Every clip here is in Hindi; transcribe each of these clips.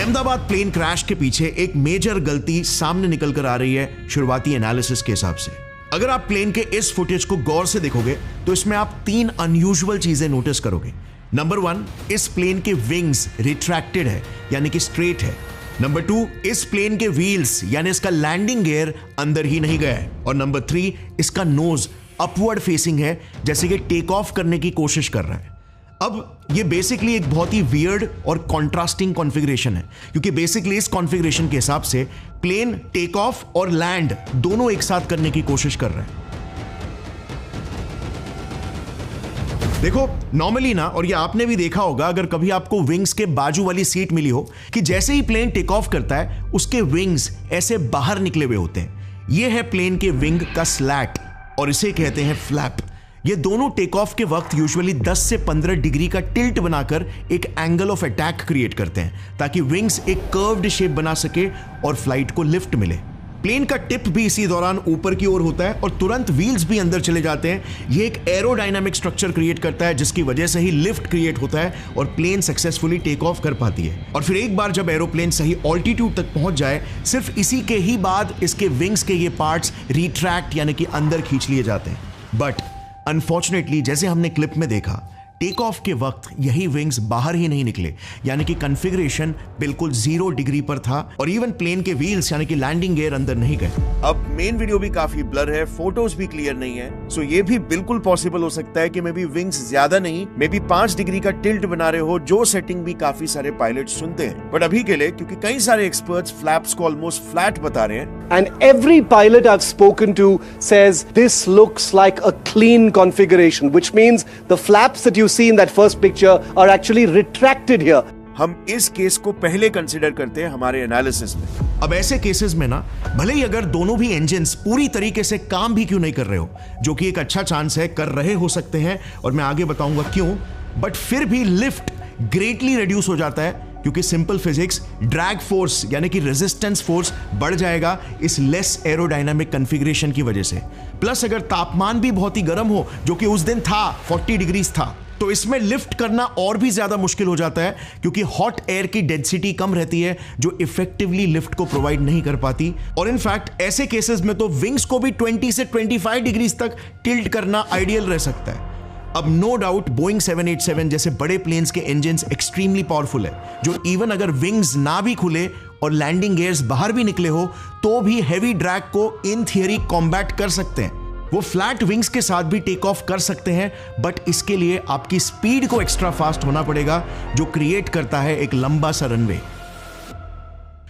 अहमदाबाद प्लेन क्रैश के पीछे एक मेजर गलती सामने निकल कर आ रही है शुरुआती एनालिसिस के हिसाब से। अगर आप प्लेन के इस फुटेज को गौर से देखोगे तो इसमें आप 3 अनयूजुअल चीजें नोटिस करोगे। नंबर 1, इस प्लेन के विंग्स रिट्रैक्टेड है यानी कि स्ट्रेट है। नंबर 2, इस प्लेन के व्हील्स यानी इसका लैंडिंग गियर अंदर ही नहीं गया है। और नंबर 3, इसका नोज अपवर्ड फेसिंग है, जैसे कि टेक ऑफ करने की कोशिश कर रहा है। अब ये बेसिकली एक बहुत ही वियर्ड और कॉन्ट्रास्टिंग कॉन्फ़िगरेशन है, क्योंकि बेसिकली इस कॉन्फ़िगरेशन के हिसाब से प्लेन टेक ऑफ और लैंड दोनों एक साथ करने की कोशिश कर रहा है। देखो नॉर्मली ना, और ये आपने भी देखा होगा अगर कभी आपको विंग्स के बाजू वाली सीट मिली हो, कि जैसे ही प्लेन टेक ऑफ करता है उसके विंग्स ऐसे बाहर निकले हुए होते हैं। ये है प्लेन के विंग का स्लैट और इसे कहते हैं फ्लैप। ये दोनों टेक ऑफ के वक्त यूजुअली 10 से 15 डिग्री का टिल्ट बनाकर एक एंगल ऑफ अटैक क्रिएट करते हैं, ताकि विंग्स एक कर्व्ड शेप बना सके और फ्लाइट को लिफ्ट मिले। प्लेन का टिप भी इसी दौरान ऊपर की ओर होता है और तुरंत व्हील्स भी अंदर चले जाते हैं। ये एक एरोडायनामिक स्ट्रक्चर क्रिएट करता है, जिसकी वजह से ही लिफ्ट क्रिएट होता है और प्लेन सक्सेसफुली टेक ऑफ कर पाती है। और फिर एक बार जब एरोप्लेन सही ऑल्टीट्यूड तक पहुंच जाए, सिर्फ इसी के ही बाद इसके विंग्स के ये पार्ट्स रिट्रैक्ट यानी कि अंदर खींच लिए जाते हैं। बट अनफॉर्चुनेटली जैसे हमने क्लिप में देखा, टेक ऑफ के वक्त यही विंग्स बाहर ही नहीं निकले, यानी कि कॉन्फ़िगरेशन बिल्कुल 0 डिग्री पर था और इवन प्लेन के व्हील्स यानी कि लैंडिंग गियर अंदर नहीं गए। अब मेन वीडियो भी काफी ब्लर है, फोटोज भी क्लियर नहीं है, सो ये भी बिल्कुल पॉसिबल हो सकता है कि मे बी विंग्स ज्यादा नहीं, मे बी 5 डिग्री का टिल्ट बना रहे हो, जो सेटिंग भी काफी सारे पायलट सुनते हैं। बट अभी के लिए क्योंकि कई सारे एक्सपर्ट्स फ्लैप्स को ऑलमोस्ट फ्लैट बता रहे हैं, and every pilot I've spoken to says this looks like a clean configuration, which means the flaps that you see in that first picture are actually retracted here. हम इस केस को पहले कंसिडर करते हैं हमारे एनालिसिस में। अब ऐसे केसेस में ना, भले ही अगर दोनों भी इंजन्स पूरी तरीके से काम भी क्यों नहीं कर रहे हो, जो कि एक अच्छा चांस है कर रहे हो सकते हैं और मैं आगे बताऊंगा क्यों, बट फिर भी लिफ्ट ग्रेटली रिड्यूस हो जाता है, क्योंकि सिंपल फिजिक्स, ड्रैग फोर्स यानी कि रेजिस्टेंस फोर्स बढ़ जाएगा इस लेस एरोडायनामिक कॉन्फ़िगरेशन की वजह से। प्लस अगर तापमान भी बहुत ही गर्म हो, जो कि उस दिन था 40 डिग्रीज था, तो इसमें लिफ्ट करना और भी ज्यादा मुश्किल हो जाता है, क्योंकि हॉट एयर की डेंसिटी कम रहती है जो इफेक्टिवली लिफ्ट को प्रोवाइड नहीं कर पाती। और इनफैक्ट ऐसे केसेस में तो विंग्स को भी 20 से 25 डिग्रीज तक टिल्ट करना आइडियल रह सकता है। अब नो डाउट बोइंग 787 जैसे बड़े प्लेन्स के इंजन्स एक्सट्रीमली पावरफुल है, जो इवन अगर विंग्स ना भी खुले और लैंडिंग गियर्स बाहर भी निकले हो, तो भी हैवी ड्रैग को इन थियरी कॉम्बैट कर सकते हैं। वो फ्लैट विंग्स के साथ भी टेक ऑफ कर सकते हैं, बट इसके लिए आपकी स्पीड को एक्स्ट्रा फास्ट होना पड़ेगा, जो क्रिएट करता है एक लंबा सा रनवे।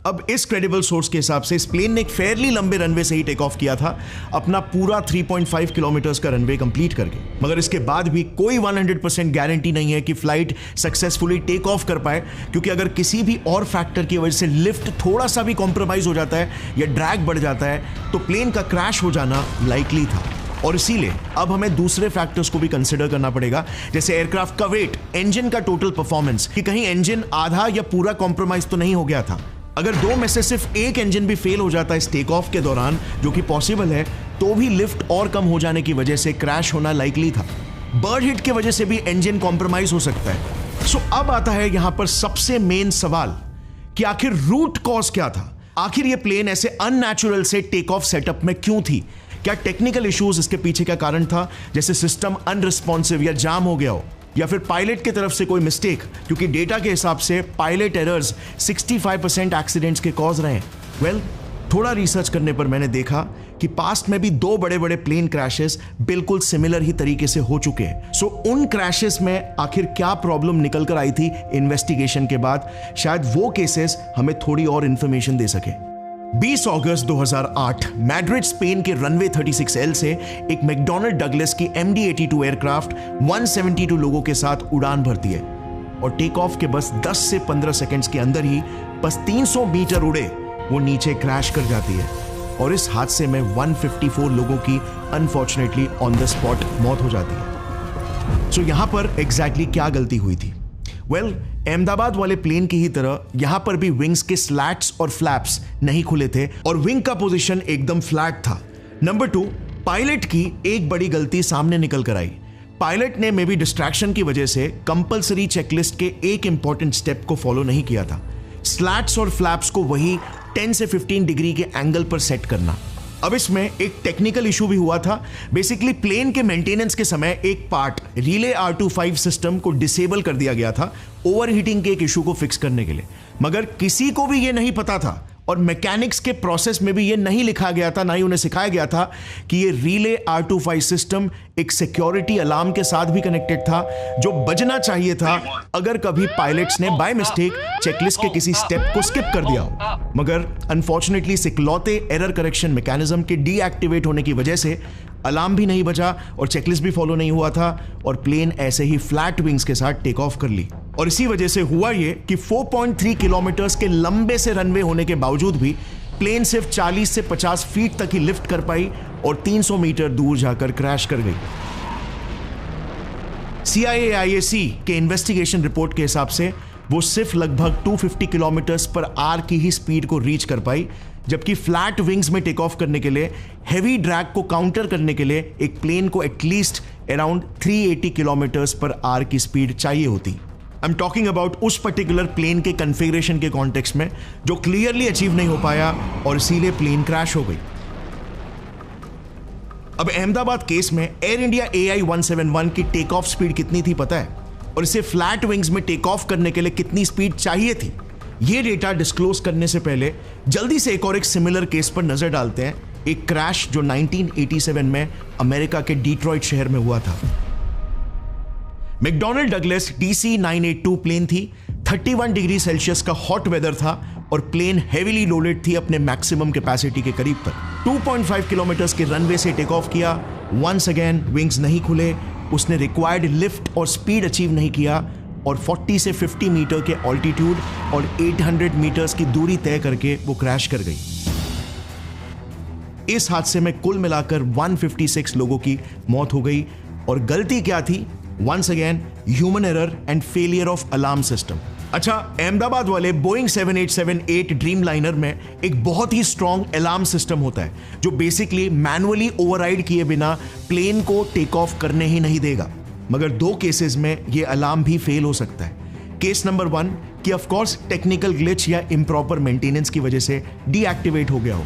अब इस क्रेडिबल सोर्स के हिसाब से इस प्लेन ने एक फेयरली लंबे रनवे से ही टेक ऑफ किया था, अपना पूरा 3.5 किलोमीटर्स का रनवे कंप्लीट करके। मगर इसके बाद भी कोई 100% गारंटी नहीं है कि फ्लाइट सक्सेसफुली टेक ऑफ कर पाए, क्योंकि अगर किसी भी और फैक्टर की वजह से लिफ्ट थोड़ा सा भी कॉम्प्रोमाइज हो जाता है या ड्रैग बढ़ जाता है, तो प्लेन का क्रैश हो जाना लाइकली था। और इसीलिए अब हमें दूसरे फैक्टर्स को भी कंसिडर करना पड़ेगा, जैसे एयरक्राफ्ट का वेट, इंजन का टोटल परफॉर्मेंस, कि कहीं इंजन आधा या पूरा कॉम्प्रोमाइज तो नहीं हो गया था। अगर 2 में से सिर्फ एक इंजन भी फेल हो जाता है इस टेक ऑफ के दौरान, जो कि पॉसिबल है, तो भी लिफ्ट और कम हो जाने की वजह से क्रैश होना लाइकली था। बर्ड हिट की वजह से भी इंजन कॉम्प्रोमाइज हो सकता है। सो अब आता है यहां पर सबसे मेन सवाल कि आखिर रूट कॉज क्या था? आखिर ये प्लेन ऐसे अननेचुरल से टेक ऑफ सेटअप में क्यों थी? क्या टेक्निकल इश्यूज इसके पीछे का कारण था, जैसे सिस्टम अनरिस्पॉन्सिव या जाम हो गया हो, या फिर पायलट की तरफ से कोई मिस्टेक? क्योंकि डेटा के हिसाब से पायलट एरर्स 65% एक्सीडेंट्स के कॉज रहे हैं। वेल, थोड़ा रिसर्च करने पर मैंने देखा कि पास्ट में भी 2 बड़े बड़े प्लेन क्रैशेस बिल्कुल सिमिलर ही तरीके से हो चुके हैं। सो उन क्रैशेस में आखिर क्या प्रॉब्लम निकल कर आई थी इन्वेस्टिगेशन के बाद, शायद वो केसेस हमें थोड़ी और इंफॉर्मेशन दे सके। 20 अगस्त 2008 मैड्रिड स्पेन के रनवे 36L से एक मैकडॉनल्ड डगलस की MD-82 एयरक्राफ्ट 172 लोगों के साथ उड़ान भरती है और टेक ऑफ के बस 10 से 15 सेकंड्स के अंदर ही बस 300 मीटर उड़े वो नीचे क्रैश कर जाती है और इस हादसे में 154 लोगों की अनफॉर्चुनेटली ऑन द स्पॉट मौत हो जाती है। सो यहां पर एग्जैक्टली क्या गलती हुई थी? वेल, अहमदाबाद वाले प्लेन की ही तरह यहां पर भी विंग्स के स्लैट्स और फ्लैप्स नहीं खुले थे और विंग का पोजीशन एकदम फ्लैट था। नंबर 2, पायलट की एक बड़ी गलती सामने निकल कर आई। पायलट ने मे बी डिस्ट्रैक्शन की वजह से कंपलसरी चेकलिस्ट के एक इंपॉर्टेंट स्टेप को फॉलो नहीं किया था स्लैट्स और फ्लैप्स को वही 10 से 15 डिग्री के एंगल पर सेट करना। अब इसमें एक टेक्निकल इशू भी हुआ था। बेसिकली प्लेन के मेंटेनेंस के समय एक पार्ट रिले R25 सिस्टम को डिसेबल कर दिया गया था ओवरहीटिंग के एक इशू को फिक्स करने के लिए, मगर किसी को भी यह नहीं पता था और मैकेनिक्स के प्रोसेस में भी ये नहीं लिखा गया था, ना ही उन्हें सिखाया गया था कि ये रिले R25 सिस्टम एक सिक्योरिटी अलार्म के साथ भी कनेक्टेड था जो बजना चाहिए था अगर कभी पायलट्स ने बाय मिस्टेक चेकलिस्ट के किसी स्टेप को स्किप कर दिया हो। मगर अनफॉर्चुनेटली इकलौते एरर करेक्शन मैकेनिज्म के डीएक्टिवेट होने की वजह से अलार्म भी नहीं बजा और चेकलिस्ट भी फॉलो नहीं हुआ था और प्लेन ऐसे ही फ्लैट विंग्स के साथ टेक ऑफ कर ली। और इसी वजह से हुआ ये कि 4.3 किलोमीटर्स के लंबे से रनवे होने के बावजूद भी प्लेन सिर्फ 40 से 50 फीट तक ही लिफ्ट कर पाई और 300 मीटर दूर जाकर क्रैश कर गई। CIA-IAC के इन्वेस्टिगेशन रिपोर्ट के हिसाब से वो सिर्फ लगभग 250 किलोमीटर्स पर आवर की ही स्पीड को रीच कर पाई, जबकि फ्लैट विंग्स में टेक ऑफ करने के लिए हेवी ड्रैग को काउंटर करने के लिए एक प्लेन को at least around 380 kilometres per hour की स्पीड चाहिए होती। आई एम टॉकिंग अबाउट उस पर्टिकुलर प्लेन के कॉन्फ़िगरेशन के कॉन्टेक्स्ट में जो क्लियरली अचीव नहीं हो पाया और इसीलिए प्लेन क्रैश हो गई। अब अहमदाबाद केस में एयर इंडिया AI-171 की टेक ऑफ स्पीड कितनी थी पता है, और इसे फ्लैट विंग्स में टेक ऑफ करने के लिए कितनी स्पीड चाहिए थी? ये डेटा डिस्क्लोज करने से पहले जल्दी से एक सिमिलर केस पर नजर डालते हैं, एक क्रैश जो 1987 में अमेरिका के डिट्रॉइट शहर में हुआ था। मैकडॉनल्ड डगलस DC-982 प्लेन थी। 31 डिग्री सेल्सियस का हॉट वेदर था और प्लेन हेवीली लोडेड थी अपने मैक्सिमम कैपेसिटी के करीब तक। 2.5 किलोमीटर्स के रनवे से टेक ऑफ किया। वंस अगेन विंग्स नहीं खुले, उसने रिक्वायर्ड लिफ्ट और स्पीड अचीव नहीं किया और 40 से 50 मीटर के ऑल्टीट्यूड और 800 मीटर्स की दूरी तय करके वो क्रैश कर गई। इस हादसे में कुल मिलाकर 156 लोगों की मौत हो गई और गलती क्या थी? Once again human error and failure of alarm system. अच्छा, अहमदाबाद वाले बोइंग 7878 ड्रीमलाइनर में एक बहुत ही स्ट्रॉन्ग अलार्म सिस्टम होता है जो बेसिकली मैनुअली ओवरराइड किए बिना प्लेन को टेक ऑफ करने ही नहीं देगा, मगर 2 केसेस में यह अलार्म भी फेल हो सकता है। केस नंबर 1 कि ऑफ कोर्स टेक्निकल ग्लिच या इम्प्रॉपर मेंटेनेंस की वजह से डीएक्टिवेट हो गया हो,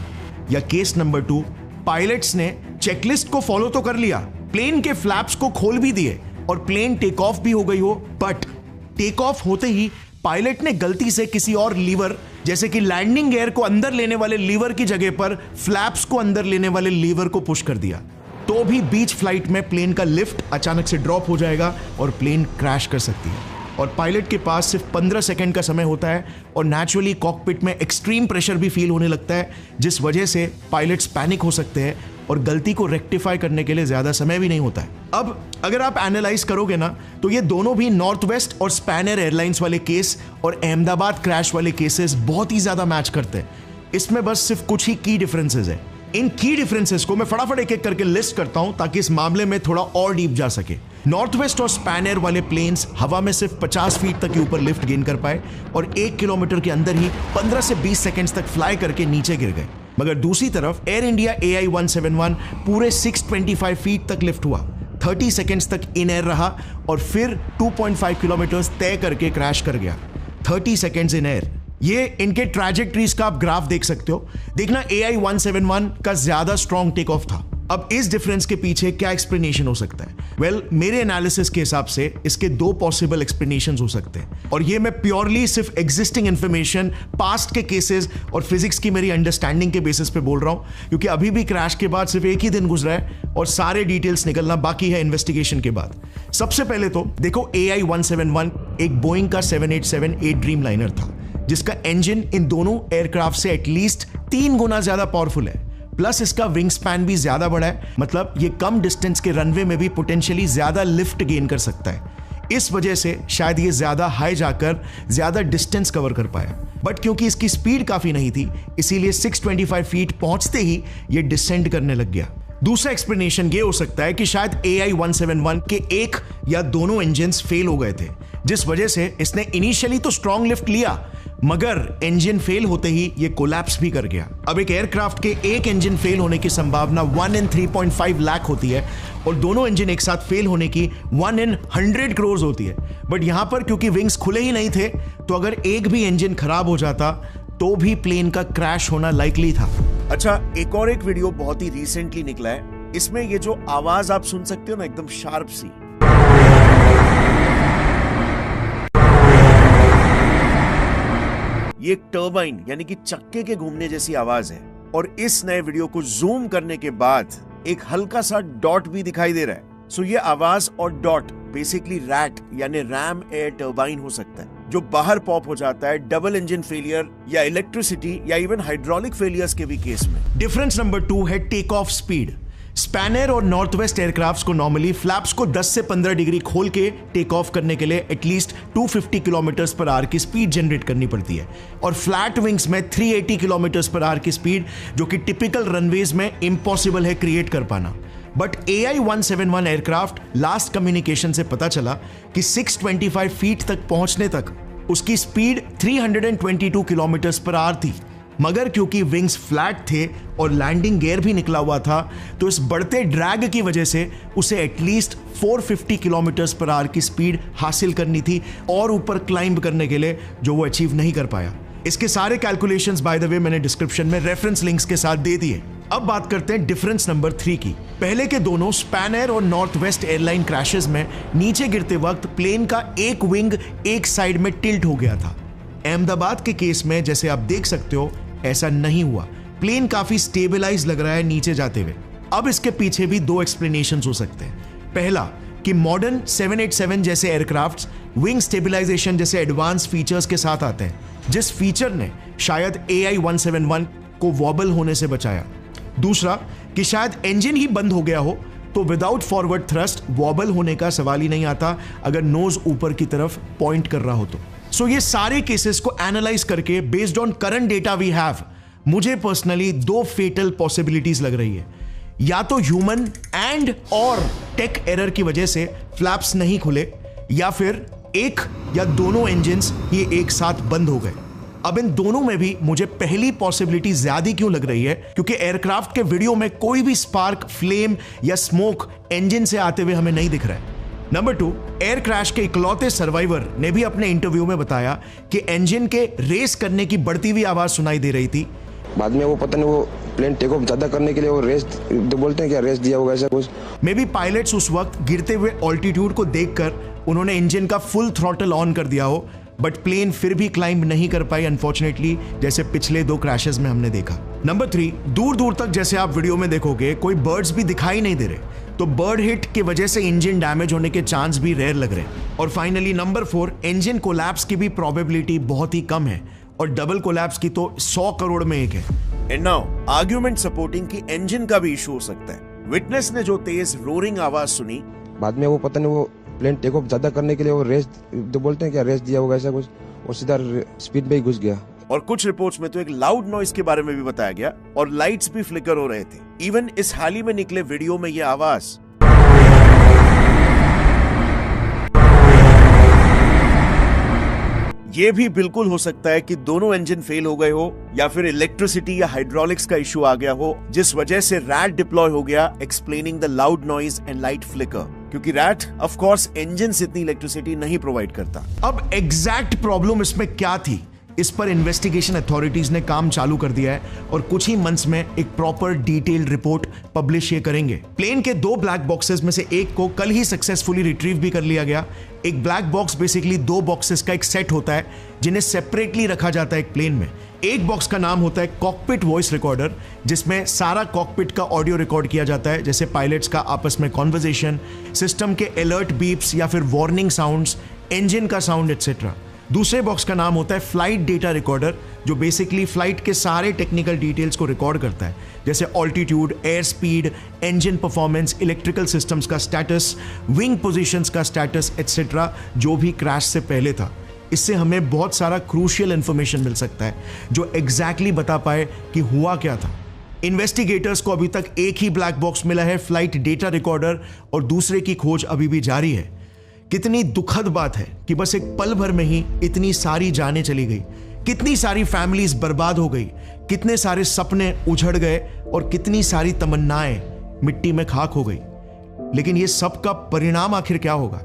या केस नंबर 2 पायलट्स ने चेकलिस्ट को फॉलो तो कर लिया, प्लेन के फ्लैप्स को खोल भी दिए और प्लेन टेक ऑफ भी हो गई हो, बट टेक ऑफ होते ही पायलट ने गलती से किसी और लीवर जैसे कि लैंडिंग गियर को अंदर लेने वाले लीवर की जगह पर फ्लैप्स को अंदर लेने वाले लीवर को पुश कर दिया, तो भी बीच फ्लाइट में प्लेन का लिफ्ट अचानक से ड्रॉप हो जाएगा और प्लेन क्रैश कर सकती है। और पायलट के पास सिर्फ 15 सेकंड का समय होता है और नेचुरली कॉकपिट में एक्सट्रीम प्रेशर भी फील होने लगता है, जिस वजह से पायलट्स पैनिक हो सकते हैं और गलती को रेक्टिफाई करने के लिए ज्यादा समय भी नहीं होता है। अब अगर आप एनालाइज करोगे ना, तो ये दोनों भी नॉर्थ वेस्ट और स्पैनर एयरलाइंस वाले केस और अहमदाबाद क्रैश वाले केसेस बहुत ही ज्यादा मैच करते हैं। इसमें बस सिर्फ कुछ ही की डिफरेंसेस है। इन की डिफरेंसेस को मैं फटाफट एक एक करके लिस्ट करता हूं ताकि इस मामले में थोड़ा और डीप जा सके। नॉर्थ वेस्ट और स्पैनर वाले प्लेन्स हवा में सिर्फ 50 फीट तक के ऊपर लिफ्ट गेन कर पाए और 1 किलोमीटर के अंदर ही 15 से 20 सेकंड्स तक फ्लाई करके नीचे गिर गए। मगर दूसरी तरफ एयर इंडिया AI-171 पूरे 625 फीट तक लिफ्ट हुआ, 30 सेकंड्स तक इन एयर रहा और फिर 2.5 किलोमीटर तय करके क्रैश कर गया। 30 सेकंड्स इन एयर, ये इनके ट्रैजेक्टरीज का आप ग्राफ देख सकते हो। देखना AI-171 का ज्यादा स्ट्रॉन्ग टेक ऑफ था। अब इस डिफरेंस के पीछे क्या एक्सप्लेनेशन हो सकता है? वेल, मेरे एनालिसिस के हिसाब से इसके 2 पॉसिबल एक्सप्लेनेशंस हो सकते हैं और ये मैं प्योरली सिर्फ एग्जिस्टिंग इंफॉर्मेशन, पास्ट के केसेस और फिजिक्स की मेरी अंडरस्टैंडिंग के बेसिस पे बोल रहा हूं, क्योंकि अभी भी क्रैश के बाद सिर्फ एक ही दिन गुजरा है और सारे डिटेल्स निकलना बाकी है इन्वेस्टिगेशन के बाद। सबसे पहले तो देखो, AI-171 एक बोइंग का 7878 ड्रीमलाइनर था जिसका इंजन इन दोनों एयरक्राफ्ट से एटलीस्ट 3 गुना ज्यादा पावरफुल है, प्लस इसका विंग स्पैन भी ज्यादा बड़ा है, मतलब ये कम डिस्टेंस के रनवे में भी पोटेंशियली ज्यादा लिफ्ट गेन कर सकता है। इस वजह से शायद ये ज्यादा हाई जाकर ज्यादा डिस्टेंस कवर कर पाया, बट क्योंकि इसकी स्पीड काफी नहीं थी इसीलिए 625 फीट पहुंचते ही ये डिसेंड करने लग गया। दूसरा एक्सप्लेनेशन ये हो सकता है कि शायद AI-171 के एक या दोनों इंजन्स फेल हो गए थे, जिस वजह से इसने इनिशियली तो स्ट्रॉन्ग लिफ्ट लिया मगर इंजन फेल होते ही ये कोलैप्स भी कर गया। अब एक एयरक्राफ्ट के एक इंजन फेल होने की संभावना 1 in 3.5 लाख होती है और दोनों इंजन एक साथ फेल होने की 1 in 100 करोड़ होती है। बट यहां पर क्योंकि विंग्स खुले ही नहीं थे, तो अगर एक भी इंजन खराब हो जाता तो भी प्लेन का क्रैश होना लाइकली था। अच्छा, एक और एक वीडियो बहुत ही रिसेंटली निकला है। इसमें ये जो आवाज आप सुन सकते हो ना, एकदम शार्प सी, ये टर्बाइन यानी कि चक्के के घूमने जैसी आवाज है। और इस नए वीडियो को जूम करने के बाद एक हल्का सा डॉट भी दिखाई दे रहा है। सो ये आवाज और डॉट बेसिकली रैट यानी रैम एयर टर्बाइन हो सकता है, जो बाहर पॉप हो जाता है डबल इंजन फेलियर या इलेक्ट्रिसिटी या इवन हाइड्रोलिक फेलियर्स के भी केस में। डिफरेंस नंबर 2 है टेक ऑफ स्पीड। स्पैनर और नॉर्थ वेस्ट एयरक्राफ्ट्स को नॉर्मली फ्लैप्स को 10 से 15 डिग्री खोल के टेक ऑफ करने के लिए एटलीस्ट 250 किलोमीटर पर आवर की स्पीड जनरेट करनी पड़ती है, और फ्लैट विंग्स में 380 किलोमीटर पर आवर की स्पीड, जो कि टिपिकल रनवेज में इम्पॉसिबल है क्रिएट कर पाना। But AI-171 aircraft last communication से पता चला कि 625 फीट तक पहुंचने तक उसकी स्पीड 322 किलोमीटर पर आवर थी। मगर क्योंकि विंग्स फ्लैट थे और लैंडिंग गियर भी निकला हुआ था, तो इस बढ़ते ड्रैग की वजह से उसे एटलीस्ट 450 किलोमीटर पर आवर की स्पीड हासिल करनी थी और ऊपर क्लाइंब करने के लिए, जो वो अचीव नहीं कर पाया। इसके सारे कैलकुलेशंस बाय द वे मैंने डिस्क्रिप्शन में रेफरेंस लिंक्स के साथ दे दिए। अब बात करते हैं डिफरेंस नंबर 3 की। पहले के दोनों स्पैनर और नॉर्थ वेस्ट एयरलाइन क्रैशेस में नीचे गिरते वक्त प्लेन का एक विंग एक साइड में टिल्ट हो गया था। अहमदाबाद के केस में जैसे आप देख सकते हो ऐसा नहीं हुआ। प्लेन काफी स्टेबलाइज लग रहा है नीचे जाते हुए। अब इसके पीछे भी 2 एक्सप्लेनेशंस हो सकते हैं। पहला कि मॉडर्न 787 जैसे एयरक्राफ्ट्स विंग स्टेबलाइजेशन जैसे एडवांस फीचर्स के साथ आते हैं, जिस फीचर ने शायद AI-171 को वॉबल होने से बचाया। दूसरा कि शायद इंजन ही बंद हो गया हो, तो विदाउट फॉरवर्ड थ्रस्ट वॉबल होने का सवाल ही नहीं आता अगर नोज ऊपर की तरफ पॉइंट कर रहा हो तो। सो ये सारे केसेस को एनालाइज करके based on current data we have, मुझे पर्सनली 2 फेटल पॉसिबिलिटीज लग रही है। या तो ह्यूमन एंड और टेक एरर की वजह से फ्लैप्स नहीं खुले, या फिर एक या दोनों इंजन्स ये एक साथ बंद हो गए। अब इन दोनों में भी मुझे पहली पॉसिबिलिटी ज्यादा क्यों लग रही है, क्योंकि एयरक्राफ्ट के वीडियो में कोई भी स्पार्क, फ्लेम या स्मोक इंजन से आते हुए हमें नहीं दिख रहा है। नंबर 2, एयर क्रैश के इकलौते सर्वाइवर ने भी अपने इंटरव्यू में बताया कि इंजन के रेस करने की बढ़ती हुई आवाज सुनाई दे रही थी। बाद में वो पता नहीं, वो प्लेन टेक ऑफ ज्यादा करने के लिए वो रेस तो बोलते हैं, क्या रेस दिया होगा ऐसा कुछ। मे बी पायलट्स उस वक्त गिरते हुए ऑल्टीट्यूड को देखकर उन्होंने इंजन का फुल थ्रॉटल ऑन कर दिया हो, बट प्लेन फिर भी क्लाइंब नहीं कर पाई अनफॉर्चुनेटली, जैसे पिछले 2 क्रैशेस में हमने देखा। नंबर 3, दूर दूर तक जैसे आप वीडियो में देखोगे कोई बर्ड्स भी दिखाई नहीं दे रहे, तो बर्ड हिट की वजह से इंजन डैमेज होने के चांस भी रेयर लग रहे हैं। और फाइनली नंबर 4, इंजन कोलैप्स की भी प्रोबेबिलिटी बहुत ही कम है, और डबल कोलैप्स की तो 100 करोड़ में एक है। एंड नाउ आर्गुमेंट सपोर्टिंग कि इंजन का भी इशू हो सकता है। विटनेस ने जो तेज रोरिंग आवाज सुनी, बाद में वो पता नहीं, वो प्लेन टेक ऑफ ज्यादा करने के लिए वो रेस तो बोलते हैं, क्या रेस दिया होगा ऐसा कुछ, और सीधा स्पीड में ही घुस गया। और कुछ रिपोर्ट्स में तो एक लाउड नॉइस के बारे में भी बताया गया, और लाइट्स भी फ्लिकर हो रहे थे। इवन इस हाल ही में निकले वीडियो में यह आवाज ये भी बिल्कुल हो सकता है कि दोनों इंजन फेल हो गए हो, या फिर इलेक्ट्रिसिटी या हाइड्रोलिक्स का इशू आ गया हो, जिस वजह से रैट डिप्लॉय हो गया, explaining the loud noise and light flicker. क्योंकि रैट ऑफ कोर्स इंजन से इतनी इलेक्ट्रिसिटी नहीं प्रोवाइड करता। अब एग्जैक्ट प्रॉब्लम इसमें क्या थी, इस पर इन्वेस्टिगेशन अथॉरिटीज ने काम चालू कर दिया है, और कुछ ही मंथ्स में एक प्रॉपर डिटेल्ड रिपोर्ट पब्लिश ये करेंगे। प्लेन के 2 ब्लैक बॉक्सेस में से एक को कल ही सक्सेसफुली रिट्रीव भी कर लिया गया। एक ब्लैक बॉक्स बेसिकली 2 बॉक्सेस का एक सेट होता है, जिन्हें सेपरेटली रखा जाता है एक प्लेन में। एक बॉक्स का नाम होता है कॉकपिट वॉइस रिकॉर्डर, जिसमें सारा कॉकपिट का ऑडियो रिकॉर्ड किया जाता है, जैसे पायलट्स का आपस में कॉन्वर्सेशन, सिस्टम के अलर्ट बीप्स या फिर वार्निंग साउंड्स, इंजन का साउंड एटसेट्रा। दूसरे बॉक्स का नाम होता है फ्लाइट डेटा रिकॉर्डर, जो बेसिकली फ्लाइट के सारे टेक्निकल डिटेल्स को रिकॉर्ड करता है, जैसे altitude, air speed, engine performance, electrical systems का स्टेटस, विंग पोजीशंस का स्टेटस एटसेट्रा, जो भी क्रैश से पहले था। इससे हमें बहुत सारा क्रूशियल इंफॉर्मेशन मिल सकता है, जो एग्जैक्टली बता पाए कि हुआ क्या था। इन्वेस्टिगेटर्स को अभी तक एक ही ब्लैक बॉक्स मिला है, फ्लाइट डेटा रिकॉर्डर, और दूसरे की खोज अभी भी जारी है। कितनी दुखद बात है कि बस एक पल भर में ही इतनी सारी जानें चली गई। कितनी सारी फैमिलीज बर्बाद हो गई, कितने सारे सपने उजड़ गए और कितनी सारी तमन्नाएं मिट्टी में खाक हो गई। लेकिन ये सब का परिणाम आखिर क्या होगा?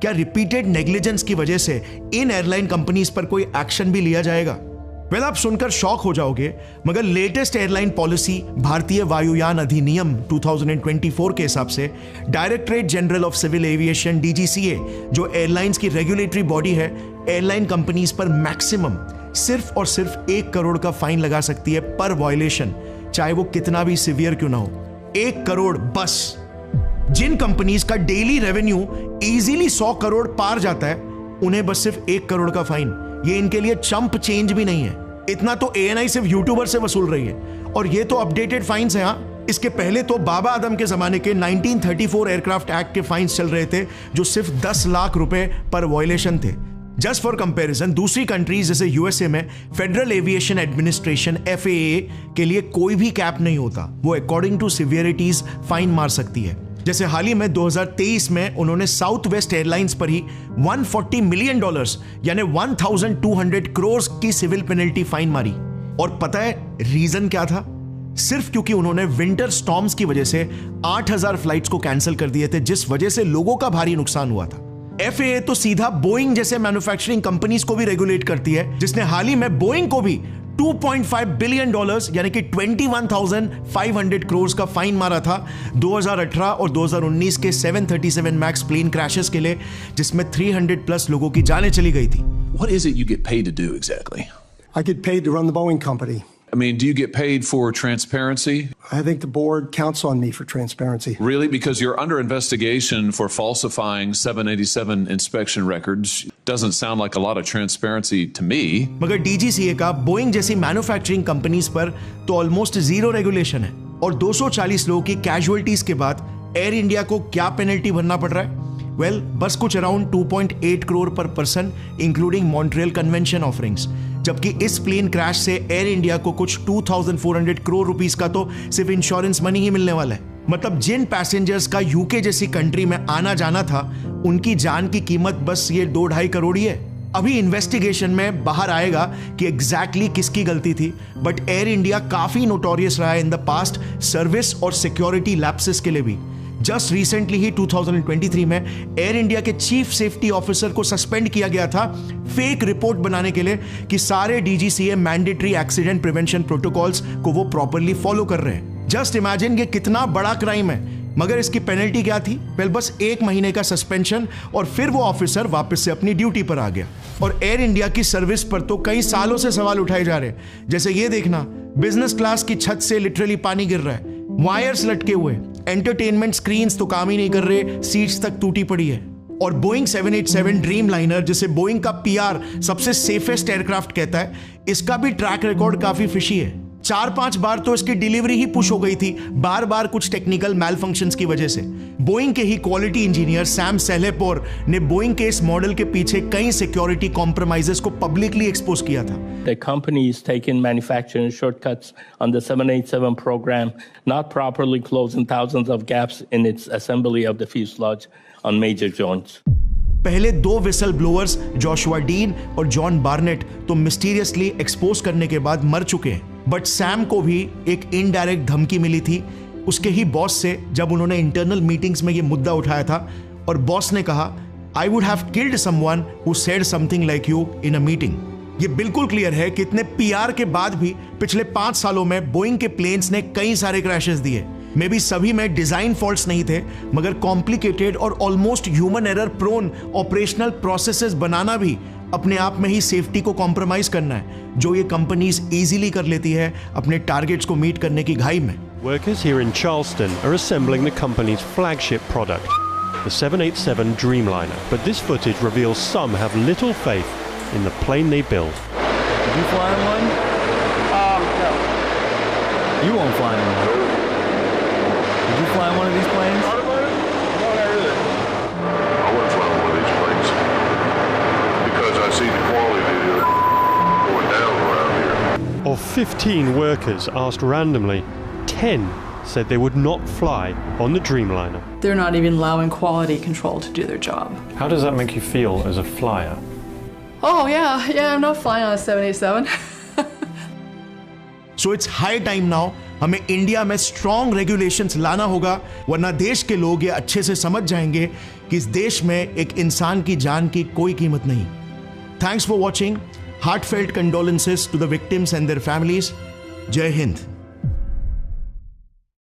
क्या रिपीटेड नेग्लिजेंस की वजह से इन एयरलाइन कंपनीज पर कोई एक्शन भी लिया जाएगा? वेल, आप सुनकर शॉक हो जाओगे, मगर लेटेस्ट एयरलाइन पॉलिसी भारतीय वायुयान अधिनियम 2024 के हिसाब से directorate general of civil aviation DGCA, जो एयरलाइंस की रेगुलेटरी बॉडी है, एयरलाइन कंपनीज पर मैक्सिमम सिर्फ और सिर्फ 1 करोड़ का फाइन लगा सकती है पर वायलेशन, चाहे वो कितना भी सिवियर क्यों ना हो। 1 करोड़ बस। जिन कंपनीज का डेली रेवेन्यू इजीली 100 करोड़ पार जाता है, उन्हें बस सिर्फ 1 करोड़ का फाइन। ये इनके लिए चंप चेंज भी नहीं है। इतना तो ANI सिर्फ यूट्यूबर से वसूल रही है, और ये तो अपडेटेड फाइन्स हैं। हाँ, इसके पहले तो बाबा आदम के जमाने के 1934 एयरक्राफ्ट एक्ट के फाइन्स चल रहे थे, जो सिर्फ 10 लाख रुपए पर वायलेशन थे। जस्ट फॉर कंपैरिजन, दूसरी कंट्रीज जैसे USA में फेडरल एविएशन एडमिनिस्ट्रेशन FAA के लिए कोई भी कैप नहीं होता। वो अकॉर्डिंग टू सिवियरिटीज फाइन मार सकती है। जैसे हाल ही में 2023 में उन्होंने साउथ वेस्ट एयरलाइंस पर ही $140 मिलियन यानी 1200 करोड़ की सिविल पेनल्टी फाइन मारी। और पता है रीजन क्या था? सिर्फ क्योंकि उन्होंने विंटर स्टॉर्म्स की वजह से 8000 फ्लाइट्स को कैंसिल कर दिए थे, जिस वजह से लोगों का भारी नुकसान हुआ था। FAA तो सीधा बोइंग जैसे मैन्युफैक्चरिंग कंपनीज को भी रेगुलेट करती है, जिसने हाल ही में बोइंग को भी $2.5 बिलियन यानी कि 21,500 करोड़ का फाइन मारा था 2018 और 2019 के 737 मैक्स प्लेन क्रैशेस के लिए, जिसमें 300 प्लस लोगों की जानें चली गई थी। What is it you get paid to do exactly? I get paid to run the Boeing company. I mean, do you get paid for transparency? I think the board counts on me for transparency. Really? Because you're under investigation for falsifying 787 inspection records. Doesn't sound like a lot of transparency to me. मगर DGCA का बोइंग जैसी मैन्युफैक्चरिंग कंपनीज पर तो ऑलमोस्ट जीरो रेगुलेशन है, और 240 लोगों की कैजुअलिटीज के बाद एयर इंडिया को क्या पेनल्टी भरना पड़ रहा है? वेल, बस कुछ अराउंड 2.8 करोड़ पर person, including Montreal convention offerings. जबकि इस प्लेन क्रैश से एयर इंडिया को कुछ 2400 करोड़ रुपीस का तो सिर्फ इंश्योरेंस मनी ही मिलने वाला है। मतलब जिन पैसेंजर्स का UK जैसी कंट्री में आना जाना था, उनकी जान की कीमत बस ये 2-2.5 करोड़ ही है। अभी इन्वेस्टिगेशन में बाहर आएगा कि एग्जैक्टली किसकी गलती थी, बट एयर इंडिया काफी नोटोरियस रहा है इन द पास्ट सर्विस और सिक्योरिटी लैप्सेस के लिए भी। जस्ट रिसेंटली ही 2023 में एयर इंडिया के चीफ सेफ्टी ऑफिसर को सस्पेंड किया गया था फेक रिपोर्ट बनाने के लिए कि सारे DGCA mandatory accident prevention protocols को वो प्रॉपर्ली फॉलो कर रहे हैं। जस्ट इमेजिन ये कितना बड़ा क्राइम है। मगर इसकी पेनल्टी क्या थी? वेल, बस 1 महीने का सस्पेंशन, और फिर वो ऑफिसर वापस से अपनी ड्यूटी पर आ गया। और एयर इंडिया की सर्विस पर तो कई सालों से सवाल उठाए जा रहे हैं। जैसे ये देखना, बिजनेस क्लास की छत से लिटरली पानी गिर रहा है, वायर्स लटके हुए, एंटरटेनमेंट स्क्रीन्स तो काम ही नहीं कर रहे, सीट्स तक टूटी पड़ी है। और बोइंग 787 ड्रीम लाइनर, जिसे बोइंग का PR सबसे सेफेस्ट एयरक्राफ्ट कहता है, इसका भी ट्रैक रिकॉर्ड काफी फिशी है। 4-5 बार तो इसकी डिलीवरी ही पुश हो गई थी, बार बार कुछ टेक्निकल मैलफंक्शंस की वजह से। बोइंग के ही क्वालिटी इंजीनियर सैम सेलेपोर ने बोइंग के इस मॉडल के पीछे कई सिक्योरिटी कॉम्प्रोमाइजेस को पब्लिकली एक्सपोज किया था। The company is taking manufacturing shortcuts on the 787 program, not properly closing thousands of gaps in its assembly of the fuselage on major joints. पहले 2 विसल ब्लोअर्स जोशुआ डीन और जॉन बार्नेट तो मिस्टीरियसली एक्सपोज करने के बाद मर चुके हैं, बट सैम को भी एक इनडायरेक्ट धमकी मिली थी उसके ही बॉस से, जब उन्होंने इंटरनल मीटिंग्स में ये मुद्दा उठाया था। और बॉस ने कहा, I would have killed someone who said something like you in a meeting. ये बिल्कुल क्लियर है कि इतने PR के बाद भी पिछले 5 सालों में बोइंग के प्लेन्स ने कई सारे क्रैशेस दिए। मे बी सभी में डिजाइन फॉल्ट्स नहीं थे, मगर कॉम्प्लिकेटेड और almost human error prone operational processes बनाना भी अपने आप में ही सेफ्टी को कॉम्प्रोमाइज करना है, जो ये कंपनीज इजीली कर लेती है अपने टारगेट्स को मीट करने की घाई में। Workers here in Charleston are assembling the company's flagship product, the 787 Dreamliner. But this footage reveals some have little faith in the plane they build. Did you fly in one? No. You won't fly in one. Did you fly in one of these planes? No, not really. I wouldn't fly one of these planes because I see the quality going down around here. Of 15 workers asked randomly, 10 said they would not fly on the Dreamliner. They're not even allowing quality control to do their job. How does that make you feel as a flyer? Oh, yeah, I'm not flying on a 787. So it's high time now हमें इंडिया में स्ट्रॉन्ग रेगुलेशंस लाना होगा, वरना देश के लोग ये अच्छे से समझ जाएंगे कि इस देश में एक इंसान की जान की कोई कीमत नहीं। Thanks for watching. Heartfelt condolences to the victims and their families. Jai Hind.